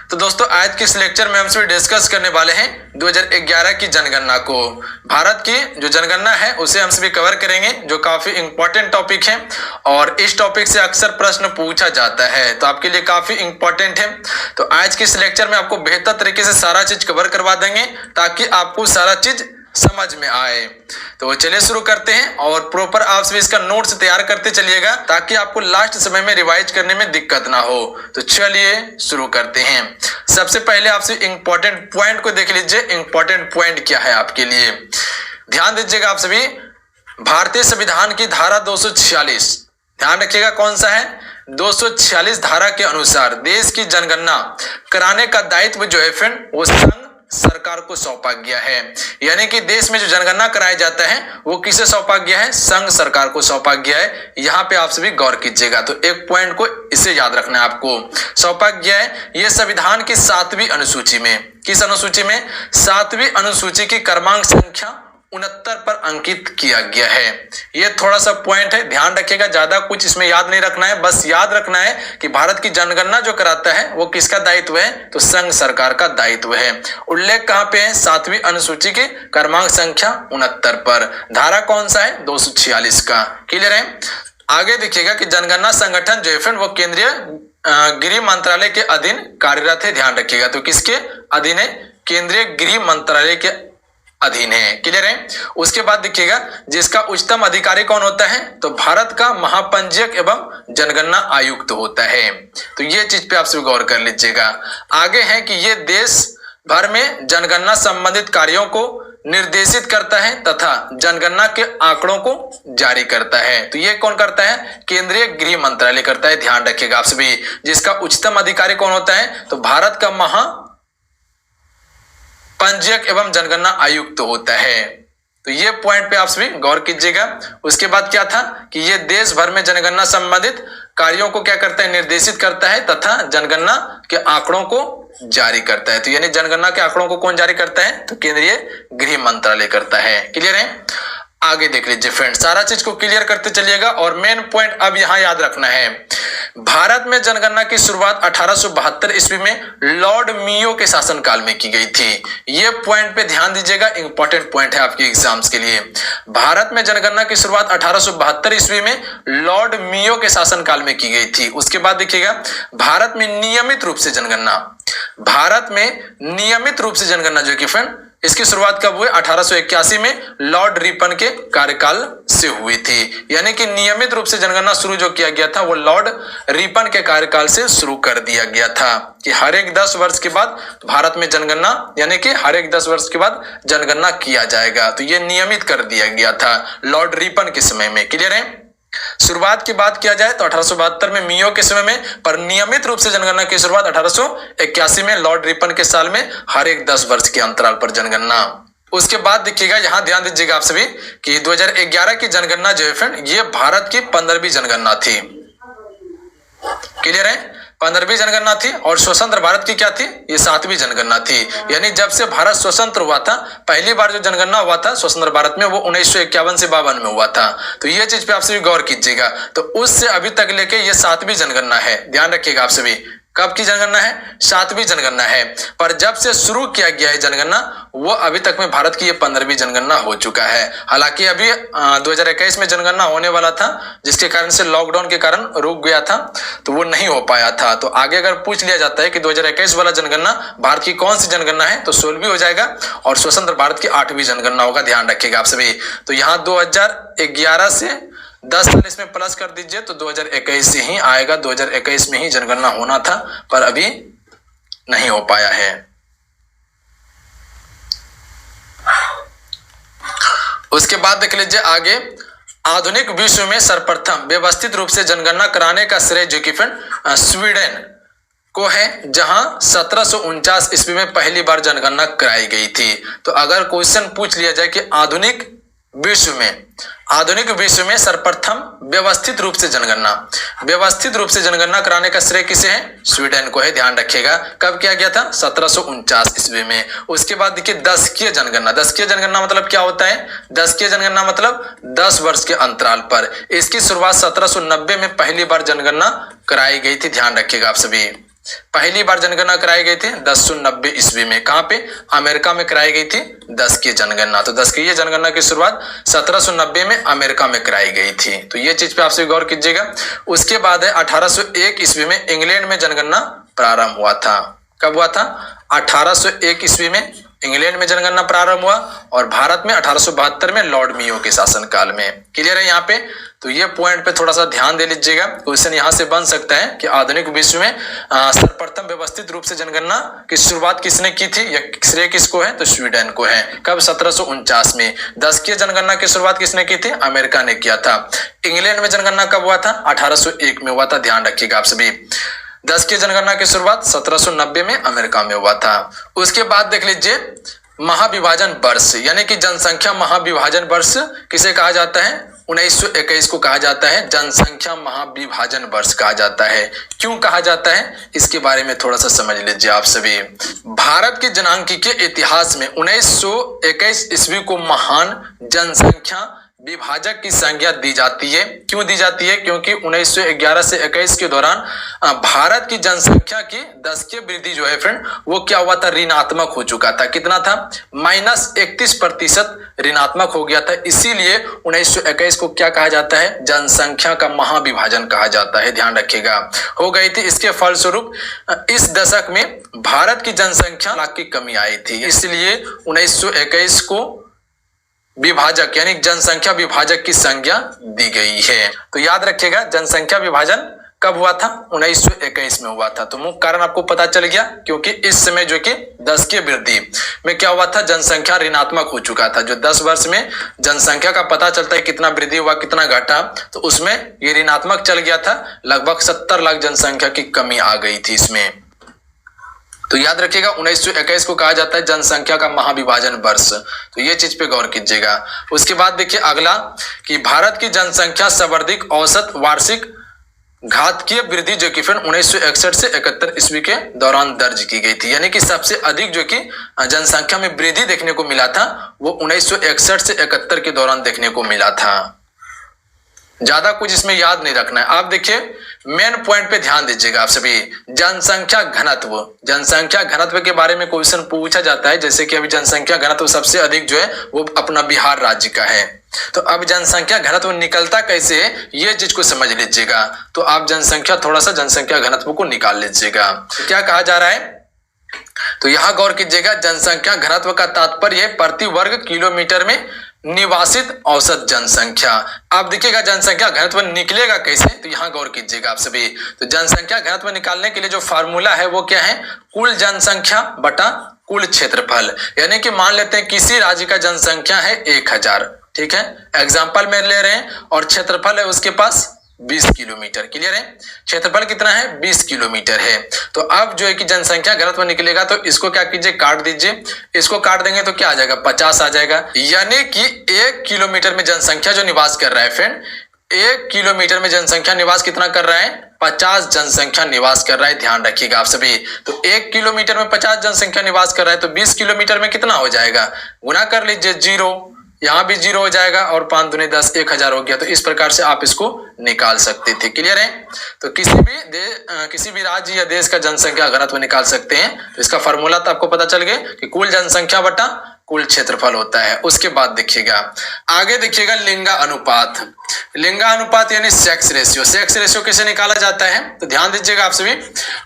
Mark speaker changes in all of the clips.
Speaker 1: तो दोस्तों आज के इस लेक्चर में हम सभी डिस्कस करने वाले हैं 2011 की जनगणना को। भारत की जो जनगणना है उसे हम सभी कवर करेंगे, जो काफी इंपॉर्टेंट टॉपिक है और इस टॉपिक से अक्सर प्रश्न पूछा जाता है, तो आपके लिए काफी इंपॉर्टेंट है। तो आज के इस लेक्चर में आपको बेहतर तरीके से सारा चीज कवर करवा देंगे ताकि आपको सारा चीज समझ में आए। तो चलिए शुरू करते हैं और प्रॉपर आप सभी इसका नोट्स तैयार करते चलिएगा ताकि आपको लास्ट समय में रिवाइज करने में दिक्कत ना हो। तो चलिए शुरू करते हैं। सबसे पहले आपसे इंपॉर्टेंट पॉइंट को देख लीजिए। इंपॉर्टेंट पॉइंट क्या है आपके लिए, ध्यान दीजिएगा आप सभी। भारतीय संविधान की धारा 246, ध्यान रखिएगा कौन सा है, 246 धारा के अनुसार देश की जनगणना कराने का दायित्व जो है फ्रेंड वो संघ सरकार को सौंपा गया है। यानी कि देश में जो जनगणना कराया जाता है वो किसे सौंपा गया है, संघ सरकार को सौंपा गया है। यहाँ पे आप सभी गौर कीजिएगा। तो एक पॉइंट को इसे याद रखना है आपको, सौंपा गया है ये संविधान की 7वीं अनुसूची में। किस अनुसूची में, 7वीं अनुसूची की क्रमांक संख्या 69 पर अंकित किया गया है। ये थोड़ा सा पॉइंट है, ध्यान रखिएगा। ज्यादा कुछ इसमें याद नहीं रखना है, बस याद रखना है कि भारत की जनगणना जो कराता है वो किसका दायित्व है, तो संघ सरकार का दायित्व है। उल्लेख कहां पे है, 7वीं अनुसूची के क्रमांक संख्या 69 पर। धारा कौन सा है, 246 का। क्लियर है। आगे देखिएगा कि जनगणना संगठन जो है वो केंद्रीय गृह मंत्रालय के अधीन कार्यरत है। ध्यान रखिएगा, तो किसके अधीन है, केंद्रीय गृह मंत्रालय के अधीन है। क्लियर है। उसके बाद देखिएगा जिसका उच्चतम अधिकारी कौन होता है, तो भारत का महापंजीयक एवं जनगणना आयुक्त होता है। तो ये चीज पे आप सब गौर कर लीजिएगा। आगे है कि ये देश भर में जनगणना संबंधित कार्यों को निर्देशित करता है तथा जनगणना के आंकड़ों को जारी करता है। तो ये कौन करता है, केंद्रीय गृह मंत्रालय करता है। ध्यान रखिएगा आप सभी। जिसका उच्चतम अधिकारी कौन होता है, तो भारत का पंजीयक एवं जनगणना आयुक्त होता है। तो ये पॉइंट पे आप सभी गौर कीजिएगा। उसके बाद क्या था कि ये देश भर में जनगणना संबंधित कार्यों को क्या करता है, निर्देशित करता है तथा जनगणना के आंकड़ों को जारी करता है। तो यानी जनगणना के आंकड़ों को कौन जारी करता है, तो केंद्रीय गृह मंत्रालय करता है। क्लियर है। आगे देख लीजिए फ्रेंड, सारा चीज को क्लियर करते चलिएगा और मेन पॉइंट अब यहां याद रखना है। भारत में जनगणना की शुरुआत 1872 ईस्वी में लॉर्ड मियो के शासनकाल में की गई थी। ये पॉइंट पे ध्यान दीजिएगा, इंपॉर्टेंट पॉइंट है आपके एग्जाम्स के लिए। भारत में जनगणना की शुरुआत 1872 ईस्वी में लॉर्ड मियो के शासनकाल में की गई थी। उसके बाद देखिएगा भारत में नियमित रूप से जनगणना जो कि फ्रेंड इसकी शुरुआत कब हुई, 1881 में लॉर्ड रिपन के कार्यकाल से हुई थी। यानी कि नियमित रूप से जनगणना शुरू जो किया गया था वो लॉर्ड रिपन के कार्यकाल से शुरू कर दिया गया था कि हर एक 10 वर्ष के बाद भारत में जनगणना, यानी कि हर एक 10 वर्ष के बाद जनगणना किया जाएगा। तो ये नियमित कर दिया गया था लॉर्ड रिपन के समय में। क्लियर है। शुरुआत की बात किया जाए तो 1872 में मियो के समय में, पर नियमित रूप से जनगणना की शुरुआत 1881 में लॉर्ड रिपन के साल में, हर एक 10 वर्ष के अंतराल पर जनगणना। उसके बाद देखिएगा, यहां ध्यान दीजिएगा आप सभी कि 2011 की जनगणना जो है फ्रेंड ये भारत की 15वीं जनगणना थी। क्लियर है। 15वीं जनगणना थी और स्वतंत्र भारत की क्या थी, ये 7वीं जनगणना थी। यानी जब से भारत स्वतंत्र हुआ था, पहली बार जो जनगणना हुआ था स्वतंत्र भारत में वो 1951 से 52 में हुआ था। तो ये चीज पे आप सभी गौर कीजिएगा। तो उससे अभी तक लेके ये 7वीं जनगणना है। ध्यान रखिएगा आप सभी, कब की जनगणना है, 7वीं जनगणना है। पर जब से शुरू किया गया है जनगणना वो अभी तक में भारत की ये 15वीं जनगणना हो चुका है। हालांकि अभी 2021 में जनगणना होने वाला था, जिसके कारण से लॉकडाउन के कारण रुक गया था, तो वो नहीं हो पाया था। तो आगे अगर पूछ लिया जाता है कि 2021 वाला जनगणना भारत की कौन सी जनगणना है, तो 16वीं हो जाएगा और स्वतंत्र भारत की 8वीं जनगणना होगा। ध्यान रखिएगा आप सभी। तो यहाँ 2011 से 10 साल इसमें प्लस कर दीजिए तो 2021 से ही आएगा। 2021 में ही जनगणना होना था पर अभी नहीं हो पाया है। उसके बाद देख लीजिए आगे, आधुनिक विश्व में सर्वप्रथम व्यवस्थित रूप से जनगणना कराने का श्रेय जो कि फ्रेंड स्वीडन को है, जहां 1749 ईस्वी में पहली बार जनगणना कराई गई थी। तो अगर क्वेश्चन पूछ लिया जाए कि आधुनिक विश्व में सर्वप्रथम व्यवस्थित रूप से जनगणना कराने का श्रेय किसे है, स्वीडन को है। ध्यान रखिएगा। कब किया गया था, 1749 ईस्वी में। उसके बाद देखिए दशकीय जनगणना मतलब क्या होता है, दशकीय जनगणना मतलब 10 वर्ष के अंतराल पर। इसकी शुरुआत 1790 में पहली बार जनगणना कराई गई थी। ध्यान रखिएगा आप सभी। पहली बार जनगणना कराई गई थी 1090 ईस्वी में। कहां पे? अमेरिका में कराई गई थी 10 की जनगणना। तो 10 की ये जनगणना की शुरुआत 1790 में अमेरिका में कराई गई थी। तो ये चीज पे आपसे गौर कीजिएगा। उसके बाद है 1801 ईस्वी में इंग्लैंड में जनगणना प्रारंभ हुआ था। कब हुआ था? 1801 ईस्वी में इंग्लैंड में जनगणना प्रारंभ हुआ और भारत में 1872 में लॉर्ड मियो के शासनकाल में। क्लियर है यहाँ पे? तो ये पॉइंट पे थोड़ा सा ध्यान दे लीजिएगा। क्वेश्चन यहाँ से बन सकता है कि आधुनिक विश्व में सर्वप्रथम व्यवस्थित रूप से जनगणना की शुरुआत किसने की थी या श्रेय किसको है? तो स्वीडन को है। कब? 1749 में। 10 की जनगणना की शुरुआत किसने की थी? अमेरिका ने किया था। इंग्लैंड में जनगणना कब हुआ था? 1801 में हुआ था। ध्यान रखिएगा आप सभी। 10 की जनगणना की शुरुआत 1790 में अमेरिका में हुआ था। उसके बाद देख लीजिए महाविभाजन वर्ष यानी कि जनसंख्या महाविभाजन वर्ष किसे कहा जाता है? 1921 को कहा जाता है जनसंख्या महाविभाजन वर्ष कहा जाता है। क्यों कहा जाता है? इसके बारे में थोड़ा सा समझ लीजिए आप सभी। भारत के जनांकी के इतिहास में 1921 ईस्वी को महान जनसंख्या विभाजक की संज्ञा दी जाती है। क्यों दी जाती है? क्योंकि 1911 से 21 के दौरान भारत की जनसंख्या की 10 की वृद्धि जो है फ्रेंड वो क्या हुआ था? ऋणात्मक हो चुका था। कितना था? -31% ऋणात्मक हो गया था। इसीलिए 1921 को क्या कहा जाता है? जनसंख्या का महाविभाजन कहा जाता है। ध्यान रखिएगा। हो गई थी। इसके फलस्वरूप इस दशक में भारत की जनसंख्या लाख की कमी आई थी। इसलिए 1921 को विभाजक यानी जनसंख्या विभाजक की संज्ञा दी गई है। तो याद रखिएगा जनसंख्या विभाजन कब हुआ था? 1921 में हुआ था। तो मुख्य कारण आपको पता चल गया क्योंकि इस समय जो कि 10 की वृद्धि में क्या हुआ था? जनसंख्या ऋणात्मक हो चुका था। जो 10 वर्ष में जनसंख्या का पता चलता है कितना वृद्धि हुआ कितना घटा, तो उसमें ये ऋणात्मक चल गया था। लगभग 70 लाख जनसंख्या की कमी आ गई थी इसमें। तो याद रखिएगा 1921 को कहा जाता है जनसंख्या का महाविभाजन वर्ष। तो ये चीज पे गौर कीजिएगा। उसके बाद देखिए अगला कि भारत की जनसंख्या सर्वाधिक औसत वार्षिक घातकीय वृद्धि जो कि फिर 1961 से 71 ईस्वी के दौरान दर्ज की गई थी। यानी कि सबसे अधिक जो कि जनसंख्या में वृद्धि देखने को मिला था वो 1961 से 71 के दौरान देखने को मिला था। ज्यादा कुछ इसमें याद नहीं रखना है। आप देखिए मेन पॉइंट पे ध्यान दीजिएगा आप सभी। जनसंख्या घनत्व, जनसंख्या घनत्व के बारे में क्वेश्चन पूछा जाता है। जैसे कि अभी जनसंख्या घनत्व सबसे अधिक जो है वो अपना बिहार राज्य का है। तो अब जनसंख्या घनत्व निकलता कैसे है ये चीज को समझ लीजिएगा। तो आप थोड़ा सा जनसंख्या घनत्व को निकाल लीजिएगा। क्या कहा जा रहा है? तो यहाँ गौर कीजिएगा जनसंख्या घनत्व का तात्पर्य है प्रति वर्ग किलोमीटर में निवासित औसत जनसंख्या। आप देखिएगा जनसंख्या घनत्व निकलेगा कैसे? तो यहाँ गौर कीजिएगा आप सभी। तो जनसंख्या घनत्व निकालने के लिए जो फार्मूला है वो क्या है? कुल जनसंख्या बटा कुल क्षेत्रफल। यानी कि मान लेते हैं किसी राज्य का जनसंख्या है 1000, ठीक है, एग्जाम्पल में ले रहे हैं, और क्षेत्रफल है उसके पास 20 किलोमीटर। क्लियर है? क्षेत्रफल कितना है? 20 किलोमीटर है। तो अब जो है कि जनसंख्या घनत्व निकलेगा तो इसको क्या कीजिए? काट दीजिए। इसको काट देंगे तो क्या आ जाएगा? 50 आ जाएगा। यानी कि 1 किलोमीटर में जनसंख्या जो निवास कर रहा है फ्रेंड, 1 किलोमीटर में जनसंख्या निवास कितना कर रहा है? 50 जनसंख्या निवास कर रहा है। ध्यान रखिएगा आप सभी। तो 1 किलोमीटर में 50 जनसंख्या निवास कर रहा है तो 20 किलोमीटर में कितना हो जाएगा? गुना कर लीजिए, 0, यहाँ भी 0 हो जाएगा और 5 दूनी 10, 1000 हो गया। तो इस प्रकार से आप इसको निकाल सकते थे। क्लियर है? तो किसी भी राज्य या देश का जनसंख्या घनत्व निकाल सकते हैं। तो इसका फॉर्मूला तो आपको पता चल गया कि कुल जनसंख्या बटा कुल क्षेत्रफल होता है। उसके बाद देखिएगा आगे, देखिएगा लिंगानुपात। लिंगानुपात यानी सेक्स रेशियो। सेक्स रेशियो कैसे निकाला जाता है? तो ध्यान दीजिएगा आप सभी।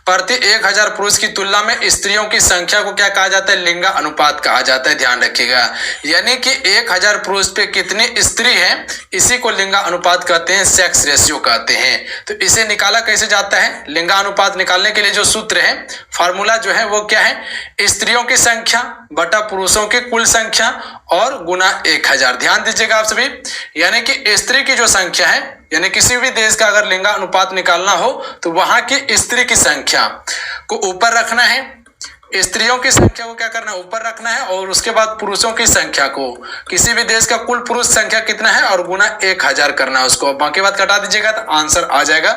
Speaker 1: प्रति 1000 पुरुष की तुलना में स्त्रियों की संख्या को क्या कहा जाता है? लिंगानुपात कहा जाता है। ध्यान रखिएगा। यानी कि 1000 पुरुष पे कितनी स्त्री है इसी को लिंगानुपात कहते हैं, सेक्स रेशियो कहते हैं। तो इसे निकाला कैसे जाता है? लिंगानुपात निकालने के लिए जो सूत्र है, फार्मूला जो है वो क्या है? स्त्रियों की संख्या बटा पुरुषों की कुल संख्या और गुना 1000। ध्यान दीजिएगा आप सभी। यानी कि स्त्री की जो संख्या है, यानी किसी भी देश का अगर लिंगानुपात निकालना हो तो वहां की स्त्री की संख्या को ऊपर रखना है, स्त्रियों की संख्या को क्या करना है? ऊपर रखना है, और उसके बाद पुरुषों की संख्या को, किसी भी देश का कुल पुरुष संख्या कितना है और गुना 1000 करना है उसको। बाकी बात कटा दीजिएगा तो आंसर आ जाएगा।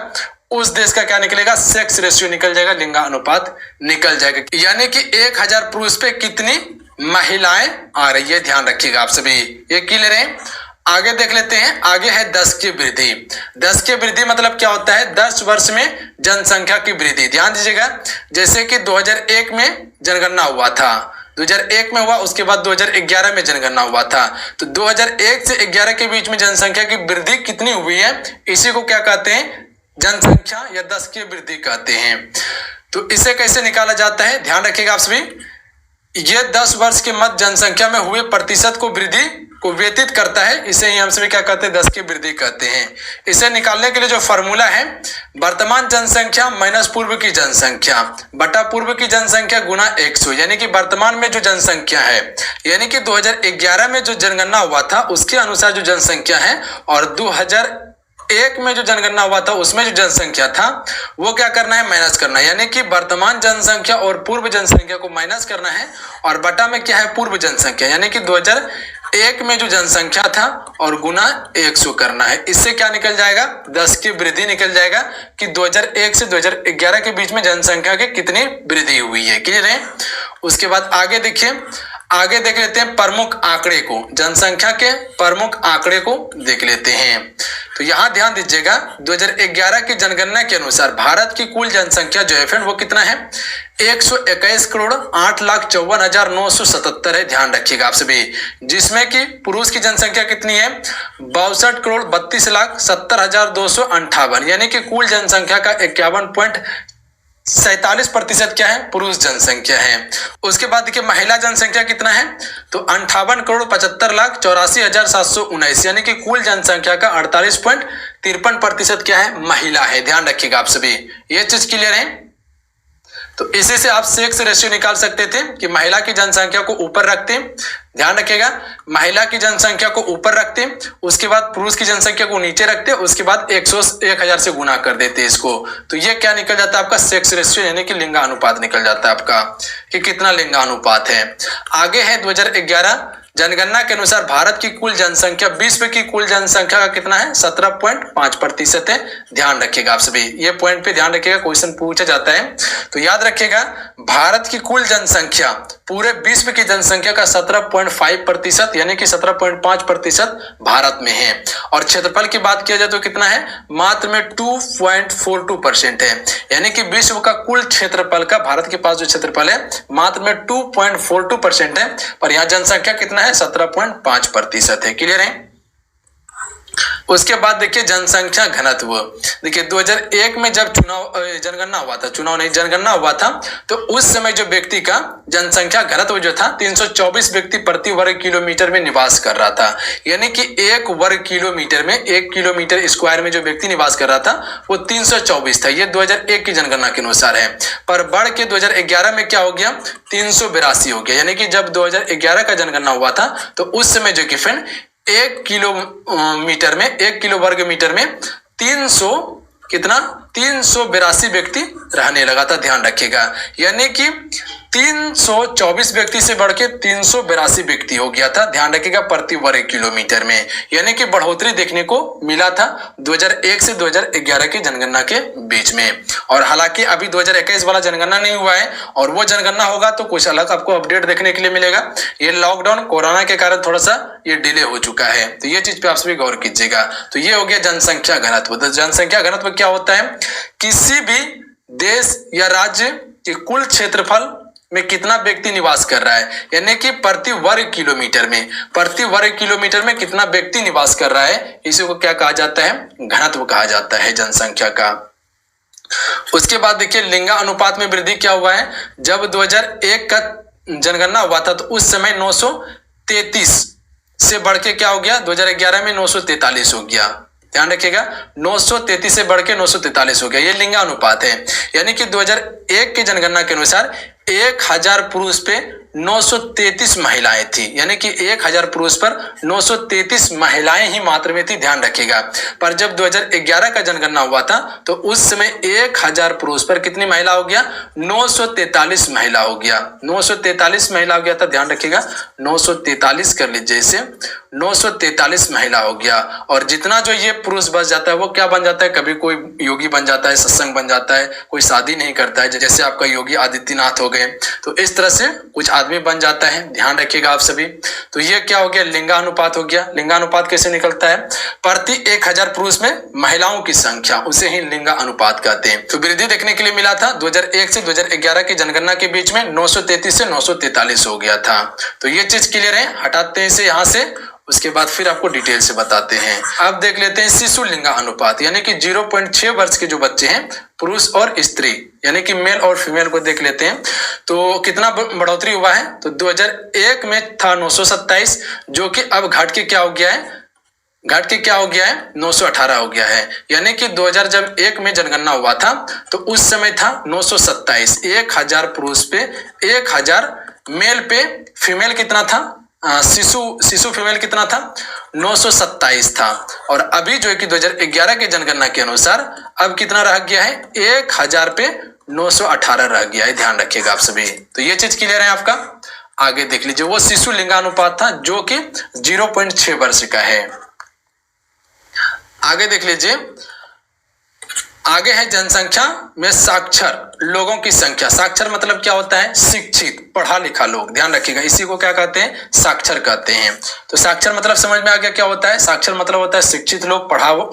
Speaker 1: उस देश का क्या निकलेगा? सेक्स रेशियो निकल जाएगा, लिंगानुपात निकल जाएगा। यानी कि 1000 पुरुष पे कितनी महिलाएं आ रही है। ध्यान रखिएगा आप सभी। ये क्लियर है? आगे देख लेते हैं। आगे है 10 की वृद्धि। 10 की वृद्धि मतलब क्या होता है? 10 वर्ष में जनसंख्या की वृद्धि। ध्यान दीजिएगा, जैसे कि 2001 में जनगणना हुआ था, 2001 में हुआ, उसके बाद 2011 में जनगणना हुआ था। तो 2001 से 11 के बीच में जनसंख्या की वृद्धि कितनी हुई है, इसी को क्या कहते हैं? जनसंख्या या 10 की वृद्धि कहते हैं। तो इसे कैसे निकाला जाता है, ध्यान रखिएगा आप सभी। ये 10 वर्ष के मध्य जनसंख्या में हुए प्रतिशत को वृद्धि को व्यतीत करता है, इसे ही हम सभी क्या कहते हैं? 10 की वृद्धि कहते हैं। इसे निकालने के लिए जो फॉर्मूला है, वर्तमान जनसंख्या माइनस पूर्व की जनसंख्या बटा पूर्व की जनसंख्या गुना 100, यानी कि वर्तमान में जो जनसंख्या है, यानी कि 2011 में जो जनगणना हुआ था उसके अनुसार जो जनसंख्या है, और 2001 में जो जनगणना हुआ था उसमें जो जनसंख्या था वो क्या करना है? माइनस करना है। यानी कि वर्तमान जनसंख्या और पूर्व जनसंख्या को माइनस करना है, और बटा में क्या है? पूर्व जनसंख्या, यानी कि 2001 में जो जनसंख्या था और गुना 100 करना है। इससे क्या निकल जाएगा? 10 की वृद्धि निकल जाएगा कि 2001 से 2011 के बीच में जनसंख्या की कितनी वृद्धि हुई है। क्लियर है? उसके बाद आगे देखिए, आगे देख लेते हैं प्रमुख आंकड़े को, जनसंख्या के प्रमुख आंकड़े को देख लेते हैं। तो यहां ध्यान दीजिएगा, 2011 की जनगणना के अनुसार भारत की कुल जनसंख्या जो है फ्रेंड वो कितना है? 121 करोड़ 8,54,977 है। ध्यान रखिएगा आप सभी, जिसमें कि पुरुष की जनसंख्या कितनी है? 62 करोड़ 32,70,258, यानी कि कुल जनसंख्या का 51.47% क्या है? पुरुष जनसंख्या है। उसके बाद देखिए महिला जनसंख्या कितना है? तो 58 करोड़ 75,84,719, यानी कि कुल जनसंख्या का 48.53% क्या है? महिला है। ध्यान रखिएगा आप सभी, ये चीज क्लियर है। तो इसी से आप सेक्स रेशियो निकाल सकते थे कि महिला की जनसंख्या को ऊपर रखते, ध्यान रखिएगा, महिला की जनसंख्या को ऊपर रखते, उसके बाद पुरुष की जनसंख्या को नीचे रखते, उसके बाद 1000 से गुना कर देते इसको। तो ये क्या निकल जाता है? आपका सेक्स रेशियो, यानी कि लिंगानुपात निकल जाता है आपका कि कितना लिंगानुपात है। आगे है 2011 जनगणना के अनुसार भारत की कुल जनसंख्या विश्व की कुल जनसंख्या का कितना है? 17.5% है। ध्यान रखिएगा आप सभी, ये पॉइंट पे ध्यान रखिएगा, क्वेश्चन पूछा जाता है। तो याद रखिएगा, भारत की कुल जनसंख्या पूरे विश्व की जनसंख्या का 17.5% यानी कि 17.5% भारत में है। और क्षेत्रफल की बात किया जाए तो कितना है? मात्र में 2.42% है, यानी कि विश्व का कुल क्षेत्रफल का भारत के पास जो क्षेत्रफल है मात्र में 2.42% है, पर यहाँ जनसंख्या कितना है? 17.5% है। क्लियर है? उसके बाद देखिए जनसंख्या घनत्व। देखिए 2001 में जब जनगणना हुआ था, जनगणना हुआ था, तो उस समय जो व्यक्ति का जनसंख्या घनत्व जो था 324 व्यक्ति प्रति वर्ग किलोमीटर में निवास कर रहा था, यानी कि 1 वर्ग किलोमीटर में 1 किलोमीटर स्क्वायर में जो व्यक्ति निवास कर रहा था वो 324 था। ये 2001 की जनगणना के अनुसार है, पर बढ़ के 2011 में क्या हो गया? 382 हो गया, यानी कि जब 2011 का जनगणना हुआ था तो उस समय जो कि फ्रेंड 1 किलोमीटर में 1 किलो वर्ग मीटर में 382 व्यक्ति रहने लगा था। ध्यान रखिएगा, यानी कि 324 व्यक्ति से बढ़ के 382 व्यक्ति हो गया था। ध्यान रखिएगा, प्रति वर्ग किलोमीटर में, यानी कि बढ़ोतरी देखने को मिला था 2001 से 2011 की जनगणना के बीच में। और हालांकि अभी 2021 वाला जनगणना नहीं हुआ है, और वो जनगणना होगा तो कुछ अलग आपको अपडेट देखने के लिए मिलेगा। ये लॉकडाउन कोरोना के कारण थोड़ा सा ये डिले हो चुका है, तो ये चीज पे आप सभी गौर कीजिएगा। तो ये हो गया जनसंख्या घनत्व। तो जनसंख्या घनत्व क्या होता है? किसी भी देश या राज्य के कुल क्षेत्रफल में कितना व्यक्ति निवास कर रहा है, यानी कि प्रति वर्ग किलोमीटर में कितना व्यक्ति निवास कर रहा है, इसी को क्या कहा जाता है? घनत्व कहा जाता है जनसंख्या का। उसके बाद देखिए लिंगा अनुपात में वृद्धि क्या हुआ है? जब 2001 का जनगणना हुआ था तो उस समय 933 से बढ़ के क्या हो गया? 2011 में 943 हो गया। ध्यान रखिएगा, 933 से बढ़ के 943 हो गया, ये लिंगानुपात है। यानी कि 2001 की जनगणना के अनुसार 1000 पुरुष पे 933 महिलाएं थी, यानी कि 1000 पुरुष पर 933 महिलाएं ही मात्र में थी। ध्यान रखिएगा, पर जब 2011 का जनगणना हुआ था तो उस समय 1000 पुरुष पर कितनी महिला हो गया? 943 महिला हो गया, 943 महिला हो गया था। ध्यान रखिएगा, 943 कर लीजिए इसे, 943 महिला हो गया। और जितना जो ये पुरुष बच जाता है वो क्या बन जाता है? कभी कोई योगी बन जाता है, सत्संग बन जाता है, कोई शादी नहीं करता है, जैसे आपका योगी आदित्यनाथ हो गए। तो इस तरह से कुछ आदमी बन जाता है, ध्यान रखिएगा आप सभी। तो ये क्या हो गया, लिंगानुपात हो गया। लिंगानुपात कैसे निकलता है, प्रति 1000 पुरुष में महिलाओं की संख्या, उसे ही लिंगानुपात कहते हैं। तो वृद्धि देखने के लिए मिला था 2001 से 2011 की जनगणना के बीच में 933 से 943 हो गया था। तो ये चीज क्लियर है, हटाते हैं इसे यहाँ से, उसके बाद फिर आपको डिटेल से बताते हैं। अब देख लेते हैं शिशु लिंगा अनुपात, यानी कि 0.6 वर्ष के जो बच्चे हैं, पुरुष और स्त्री, यानी कि मेल और फीमेल को देख लेते हैं। तो कितना बढ़ोतरी हुआ है, तो 2001 में था 927, जो कि अब घट के क्या हो गया है, 918 हो गया है। यानी कि 2001 में जनगणना हुआ था तो उस समय था 927, 1000 पुरुष पे 1000 मेल पे, फीमेल कितना था, शिशु फीमेल कितना था, 927 था। और अभी जो है कि 2011 के जनगणना के अनुसार अब कितना रह गया है, 1000 पे 918 रह गया है, ध्यान रखिएगा आप सभी। तो ये चीज क्लियर है आपका। आगे देख लीजिए, वो शिशु लिंगानुपात था जो कि 0.6 वर्ष का है। आगे देख लीजिए, आगे है जनसंख्या में साक्षर लोगों की संख्या। साक्षर मतलब क्या होता है, शिक्षित, पढ़ा लिखा लोग, ध्यान रखिएगा, इसी को क्या कहते हैं, साक्षर कहते हैं। तो साक्षर मतलब समझ में आ गया क्या होता है, साक्षर मतलब होता है शिक्षित लोग,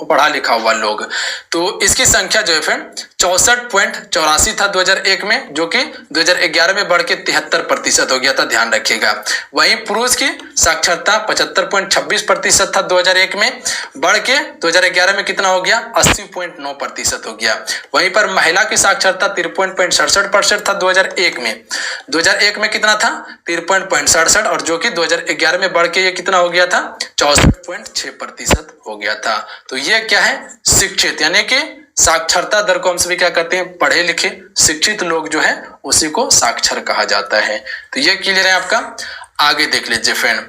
Speaker 1: पढ़ा लिखा हुआ लोग। तो इसकी संख्या जो है फिर 64.84 था 2001 में, जो कि 2011 में बढ़ के 73% हो गया था, ध्यान रखिएगा। वहीं पुरुष की साक्षरता 75.26% था 2001 में, बढ़ के 2011 में कितना हो गया, 80.9% हो गया। वहीं पर महिला की साक्षरता 53.67% था 2001 में। 2001 में कितना था, 53.67, और जो कि 2011 में बढ़ के ये कितना हो गया था, 64.6% हो गया था। तो ये क्या है, शिक्षित, यानी कि साक्षरता दर को हम सभी क्या कहते हैं, पढ़े लिखे शिक्षित लोग जो है उसी को साक्षर कहा जाता है। तो ये क्लियर है आपका। आगे देख लीजिए फ्रेंड,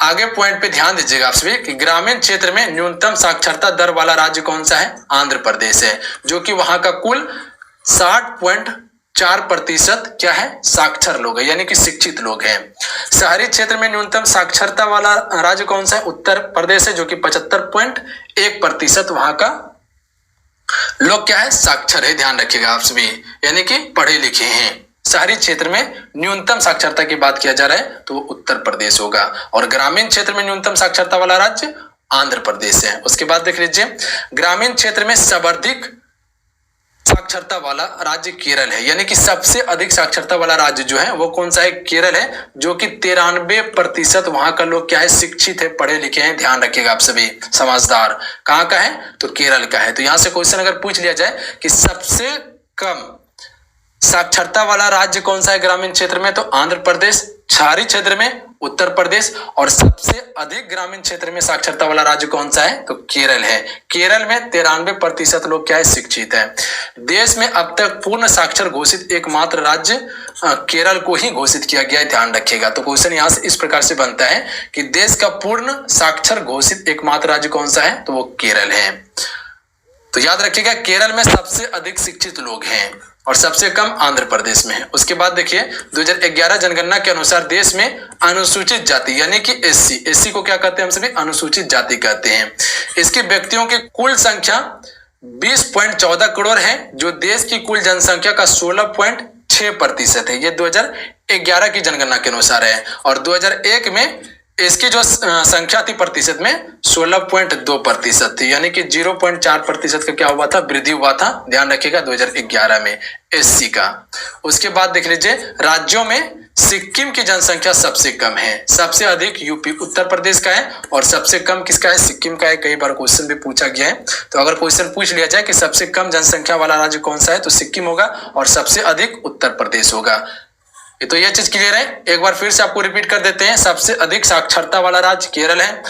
Speaker 1: आगे पॉइंट पे ध्यान दीजिएगा आप सभी कि ग्रामीण क्षेत्र में न्यूनतम साक्षरता दर वाला राज्य कौन सा है, आंध्र प्रदेश है, जो कि वहां का कुल 60.4% क्या है, साक्षर लोग है, यानी कि शिक्षित लोग हैं। शहरी क्षेत्र में न्यूनतम साक्षरता वाला राज्य कौन सा है, उत्तर प्रदेश है, जो कि 75.1% वहां का लोग क्या है, साक्षर है, ध्यान रखिएगा आप सभी, यानी कि पढ़े लिखे हैं। शहरी क्षेत्र में न्यूनतम साक्षरता की बात किया जा रहा है तो वो उत्तर प्रदेश होगा, और ग्रामीण क्षेत्र में न्यूनतम साक्षरता वाला राज्य आंध्र प्रदेश है। उसके बाद देख लीजिए, ग्रामीण क्षेत्र में सर्वाधिक साक्षरता वाला राज्य केरल है, यानी कि सबसे अधिक साक्षरता वाला राज्य जो है वो कौन सा है, केरल है, जो कि 93% वहां का लोग क्या है, शिक्षित है, पढ़े लिखे हैं, ध्यान रखिएगा आप सभी, समझदार। कहाँ का है, तो केरल का है। तो यहां से क्वेश्चन अगर पूछ लिया जाए कि सबसे कम साक्षरता वाला राज्य कौन सा है ग्रामीण क्षेत्र में, तो आंध्र प्रदेश, शहरी क्षेत्र में उत्तर प्रदेश, और सबसे अधिक ग्रामीण क्षेत्र में साक्षरता वाला राज्य कौन सा है, तो केरल है। केरल में 93% लोग क्या है, शिक्षित है। देश में अब तक पूर्ण साक्षर घोषित एकमात्र राज्य केरल को ही घोषित किया गया है, ध्यान रखिएगा। तो क्वेश्चन यहाँ से इस प्रकार से बनता है कि देश का पूर्ण साक्षर घोषित एकमात्र राज्य कौन सा है, तो वो केरल है। तो याद रखिएगा, केरल में सबसे अधिक शिक्षित लोग हैं और सबसे कम आंध्र प्रदेश में है। उसके बाद देखिए, 2011 जनगणना के अनुसार देश में अनुसूचित जाति यानी कि एससी को क्या कहते हैं, हम सभी अनुसूचित जाति कहते हैं। इसके व्यक्तियों की कुल संख्या 20.14 करोड़ है, जो देश की कुल जनसंख्या का 16.6% है। ये 2011 की जनगणना के अनुसार है, और 2001 में इसकी जो संख्या थी प्रतिशत में 16.2% थी, यानी कि 0.4% का क्या हुआ था, वृद्धि हुआ था, ध्यान रखिएगा 2011 में एससी का। उसके बाद देख लीजिए, राज्यों में सिक्किम की जनसंख्या सबसे कम है, सबसे अधिक यूपी उत्तर प्रदेश का है, और सबसे कम किसका है, सिक्किम का है। कई बार क्वेश्चन भी पूछा गया है, तो अगर क्वेश्चन पूछ लिया जाए कि सबसे कम जनसंख्या वाला राज्य कौन सा है, तो सिक्किम होगा, और सबसे अधिक उत्तर प्रदेश होगा। तो यह चीज क्लियर है। एक बार फिर से आपको रिपीट कर देते हैं, सबसे अधिक साक्षरता वाला राज्य केरल है,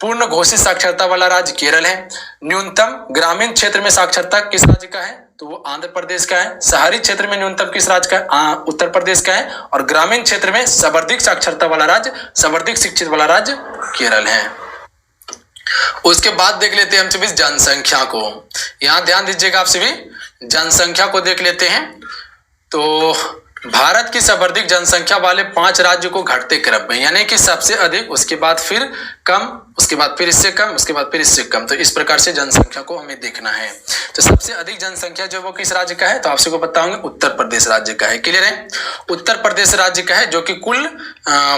Speaker 1: पूर्ण घोषित साक्षरता वाला राज्य केरल है, न्यूनतम ग्रामीण क्षेत्र में साक्षरता किस राज्य का है, तो वो आंध्र प्रदेश का है, शहरी क्षेत्र में न्यूनतम किस राज्य का है, उत्तर प्रदेश का है, और ग्रामीण क्षेत्र में सर्वाधिक साक्षरता वाला राज्य, सर्वाधिक शिक्षित वाला राज्य केरल है। उसके बाद देख लेते हैं हम सभी जनसंख्या को। यहाँ ध्यान दीजिएगा आप सभी, जनसंख्या को देख लेते हैं। तो भारत की सर्वाधिक जनसंख्या वाले 5 राज्य को घटते क्रम में, यानी कि सबसे अधिक, उसके बाद फिर कम, उसके बाद फिर इससे कम, उसके बाद फिर इससे कम। तो इस प्रकार से जनसंख्या को हमें देखना है। तो सबसे अधिक जनसंख्या जो वो किस राज्य का है, तो आपसे को पता होंगे उत्तर प्रदेश राज्य का है। क्लियर है, उत्तर प्रदेश राज्य का है, जो कि कुल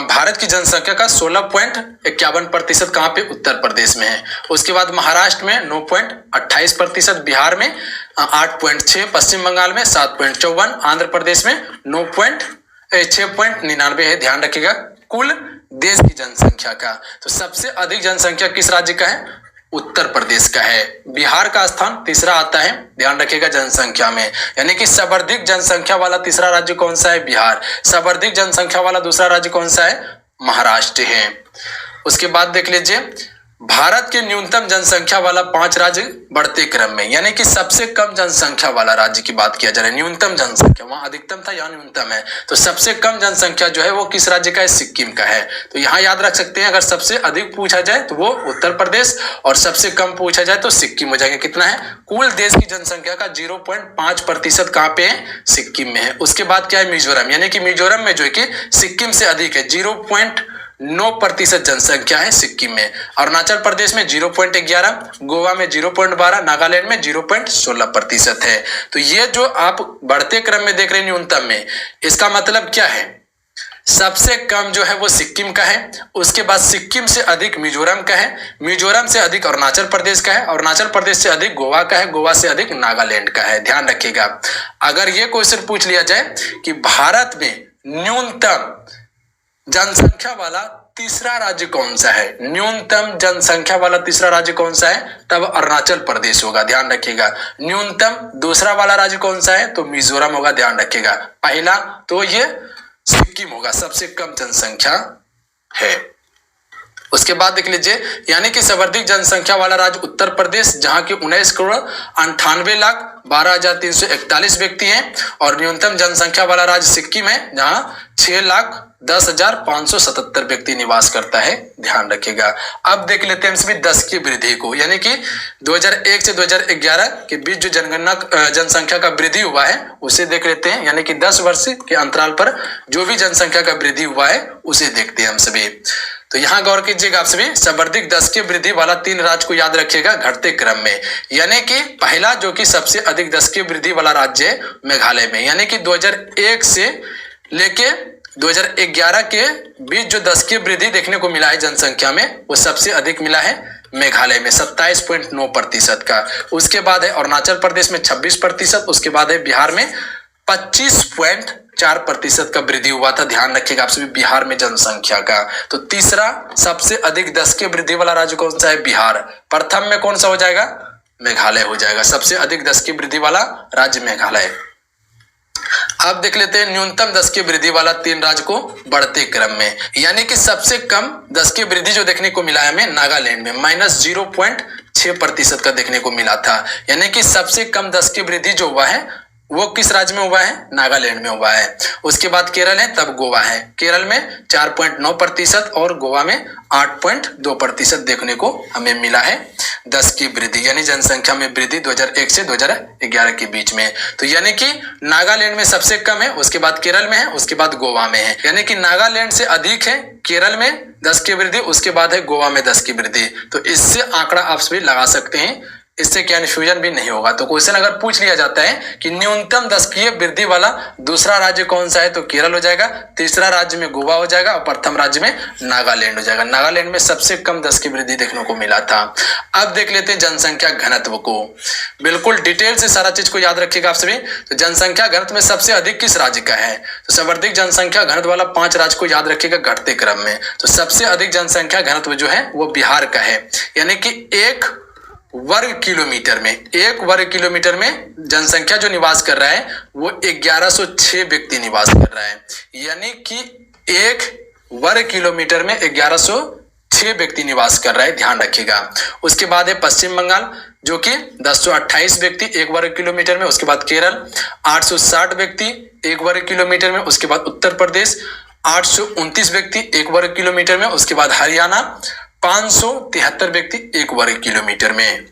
Speaker 1: भारत की जनसंख्या का 16.51% कहाँ पे, उत्तर प्रदेश में है। उसके बाद महाराष्ट्र में 9.28%, बिहार में 8.6, पश्चिम बंगाल में 7.54, आंध्र प्रदेश में 6.99 है। ध्यान रखिएगा कुल देश की जनसंख्या का। तो सबसे अधिक जनसंख्या किस राज्य का है, उत्तर प्रदेश का है। बिहार का स्थान तीसरा आता है, ध्यान रखिएगा जनसंख्या में, यानी कि सर्वाधिक जनसंख्या वाला तीसरा राज्य कौन सा है, बिहार। सर्वाधिक जनसंख्या वाला दूसरा राज्य कौन सा है, महाराष्ट्र है। उसके बाद देख लीजिए भारत के न्यूनतम जनसंख्या वाला 5 राज्य बढ़ते क्रम में, यानी कि सबसे कम जनसंख्या वाला राज्य की बात किया जा रहा है। न्यूनतम जनसंख्या, वहां अधिकतम था, यहाँ न्यूनतम है। तो सबसे कम जनसंख्या जो है वो किस राज्य का है, सिक्किम का है। तो यहाँ याद रख सकते हैं, अगर सबसे अधिक पूछा जाए तो वो उत्तर प्रदेश और सबसे कम पूछा जाए तो सिक्किम हो जाएगा। कितना है, कुल देश की जनसंख्या का 0.5% कहाँ पे है, सिक्किम में है। उसके बाद क्या है, मिजोरम, यानी कि मिजोरम में जो है कि सिक्किम से अधिक है, 0.9% जनसंख्या है सिक्किम में। अरुणाचल प्रदेश में 0.11, गोवा में 0.12, नागालैंड में 0.16% है। तो ये जो आप बढ़ते क्रम में देख रहे हैं न्यूनतम में, इसका मतलब क्या है, सबसे कम जो है वो सिक्किम का है, उसके बाद सिक्किम से अधिक मिजोरम का है, मिजोरम से अधिक अरुणाचल प्रदेश का है, अरुणाचल प्रदेश से अधिक गोवा का है, गोवा से अधिक नागालैंड का है। ध्यान रखिएगा, अगर ये क्वेश्चन पूछ लिया जाए कि भारत में न्यूनतम जनसंख्या वाला तीसरा राज्य कौन सा है, न्यूनतम जनसंख्या वाला तीसरा राज्य कौन सा है, तब अरुणाचल प्रदेश होगा। ध्यान रखिएगा, न्यूनतम दूसरा वाला राज्य कौन सा है, तो मिजोरम होगा। ध्यान रखिएगा, पहला तो ये सिक्किम होगा, सबसे कम जनसंख्या है। उसके बाद देख लीजिए, यानी कि सर्वाधिक जनसंख्या वाला राज्य उत्तर प्रदेश, जहां की 19,98,12,341 व्यक्ति हैं, और न्यूनतम जनसंख्या वाला राज्य सिक्किम है, जहां 6,10,577 व्यक्ति निवास करता है। ध्यान रखिएगा। अब देख लेते हैं हम सभी 10 की वृद्धि को, यानी कि 2001 से 2011 के बीच जो जनगणना जनसंख्या का वृद्धि हुआ है उसे देख लेते हैं, यानी कि 10 वर्ष के अंतराल पर जो भी जनसंख्या का वृद्धि हुआ है उसे देखते हैं हम सभी। तो यहाँ गौर कीजिएगा आप सभी, सर्वाधिक 10 की वृद्धि वाला 3 राज्य को याद रखिएगा घटते क्रम में, यानी कि पहला जो कि सबसे अधिक 10 की वृद्धि वाला राज्य है मेघालय में, यानी कि 2001 से लेके 2011 के बीच जो 10 की वृद्धि देखने को मिला है जनसंख्या में, वो सबसे अधिक मिला है मेघालय में 27.9% का। उसके बाद है अरुणाचल प्रदेश में 26%, उसके बाद है बिहार में 25.4% का वृद्धि हुआ था। ध्यान रखिएगा आप सभी, बिहार में जनसंख्या का। तो तीसरा सबसे अधिक 10 की वृद्धि वाला राज्य कौन सा है, बिहार। प्रथम में कौन सा हो जाएगा, मेघालय हो जाएगा। सबसे अधिक 10 की वृद्धि वाला राज्य मेघालय। अब देख लेते हैं न्यूनतम 10 की वृद्धि वाला 3 राज्य को बढ़ते क्रम में, यानी कि सबसे कम 10 की वृद्धि जो देखने को मिला है हमें नागालैंड में -0.6% का देखने को मिला था, यानी कि सबसे कम 10 की वृद्धि जो हुआ है वो किस राज्य में हुआ है, नागालैंड में हुआ है। उसके बाद केरल है, तब गोवा है। केरल में 4.9% और गोवा में 8.2% देखने को हमें मिला है 10 की वृद्धि, यानी जनसंख्या में वृद्धि 2001 से 2011 के बीच में। तो यानी कि नागालैंड में सबसे कम है, उसके बाद केरल में है, उसके बाद गोवा में है, यानी कि नागालैंड से अधिक है केरल में 10 की वृद्धि, उसके बाद है गोवा में 10 की वृद्धि। तो इससे आंकड़ा आप सभी लगा सकते हैं, इससे कन्फ्यूजन भी नहीं होगा। तो क्वेश्चन अगर पूछ लिया जाता है कि न्यूनतम 10 की वृद्धि वाला दूसरा राज्य कौन सा है, तो केरल हो जाएगा, तीसरा राज्य में गोवा हो जाएगा और प्रथम राज्य में नागालैंड हो जाएगा। नागालैंड में सबसे कम 10 की वृद्धि देखने को मिला था। अब देख लेते हैं जनसंख्या घनत्व को, बिल्कुल डिटेल से सारा चीज को याद रखिएगा आप सभी। तो जनसंख्या घनत्व में सबसे अधिक किस राज्य का है, तो सर्वाधिक जनसंख्या घनत्व वाला 5 राज्य को याद रखिएगा घटते क्रम में। तो सबसे अधिक जनसंख्या घनत्व जो है वो बिहार का है, यानी कि 1 वर्ग किलोमीटर में जनसंख्या जो निवास कर रहा है वो 1106 व्यक्ति निवास कर रहा है, यानी कि 1 वर्ग किलोमीटर में 1106 व्यक्ति निवास कर रहा है। ध्यान रखिएगा। उसके बाद है पश्चिम बंगाल जो कि 1028 व्यक्ति 1 वर्ग किलोमीटर में, उसके बाद केरल 860 व्यक्ति 1 वर्ग किलोमीटर में, उसके बाद उत्तर प्रदेश 829 व्यक्ति 1 वर्ग किलोमीटर में, उसके बाद हरियाणा 573 व्यक्ति 1 वर्ग किलोमीटर में।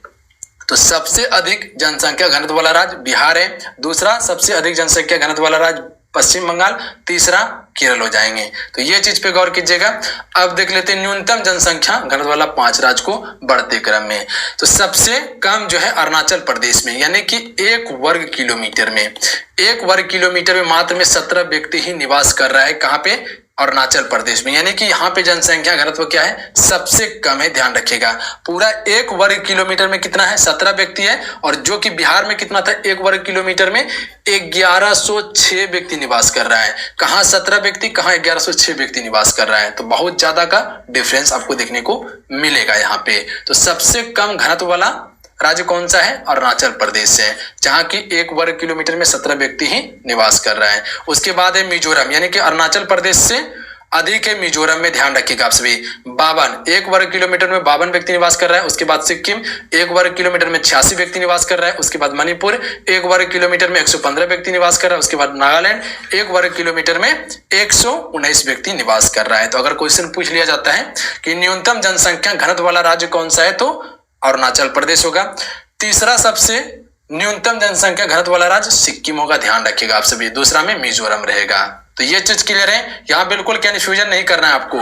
Speaker 1: तो सबसे अधिक जनसंख्या घनत्व वाला राज्य बिहार है। दूसरा सबसे अधिक जनसंख्या घनत्व वाला राज्य पश्चिम बंगाल, तीसरा केरल हो जाएंगे। तो ये चीज पे गौर कीजिएगा। अब देख लेते हैं न्यूनतम जनसंख्या घनत्व वाला 5 राज्य को बढ़ते क्रम में। तो सबसे कम जो है अरुणाचल प्रदेश में, यानी कि 1 वर्ग किलोमीटर में, 1 वर्ग किलोमीटर में मात्र में 17 व्यक्ति ही निवास कर रहा है। कहाँ पे? अरुणाचल प्रदेश में। यानी कि यहाँ पे जनसंख्या घनत्व क्या है? सबसे कम है, ध्यान रखिएगा। पूरा 1 वर्ग किलोमीटर में कितना है? 17 व्यक्ति है। और जो कि बिहार में कितना था? 1 वर्ग किलोमीटर में 1106 व्यक्ति निवास कर रहा है। कहाँ 17 व्यक्ति, कहाँ 1106 व्यक्ति निवास कर रहा है। तो बहुत ज्यादा का डिफरेंस आपको देखने को मिलेगा यहाँ पे। तो सबसे कम घनत्व वाला राज्य कौन सा है? अरुणाचल प्रदेश है, जहां की 1 वर्ग किलोमीटर में 17 व्यक्ति ही निवास कर रहा है। उसके बाद है मिजोरम, यानी कि अरुणाचल प्रदेश से अधिक है मिजोरम में, ध्यान रखिएगा आप सभी। 1 वर्ग किलोमीटर में 52 व्यक्ति निवास कर रहा है। उसके बाद सिक्किम 1 वर्ग किलोमीटर में 86 व्यक्ति निवास कर रहा है। उसके बाद मणिपुर 1 वर्ग किलोमीटर में 115 व्यक्ति निवास कर रहा है। उसके बाद नागालैंड 1 वर्ग किलोमीटर में 119 व्यक्ति निवास कर रहा है। तो अगर क्वेश्चन पूछ लिया जाता है कि न्यूनतम जनसंख्या घनत्व वाला राज्य कौन सा है, तो अरुणाचल प्रदेश होगा। तीसरा सबसे न्यूनतम जनसंख्या घनत्व वाला राज्य सिक्किम होगा, ध्यान रखिएगा आप सभी। दूसरा में मिजोरम रहेगा। तो ये चीज क्लियर है, यहाँ बिल्कुल कंफ्यूजन नहीं करना है आपको।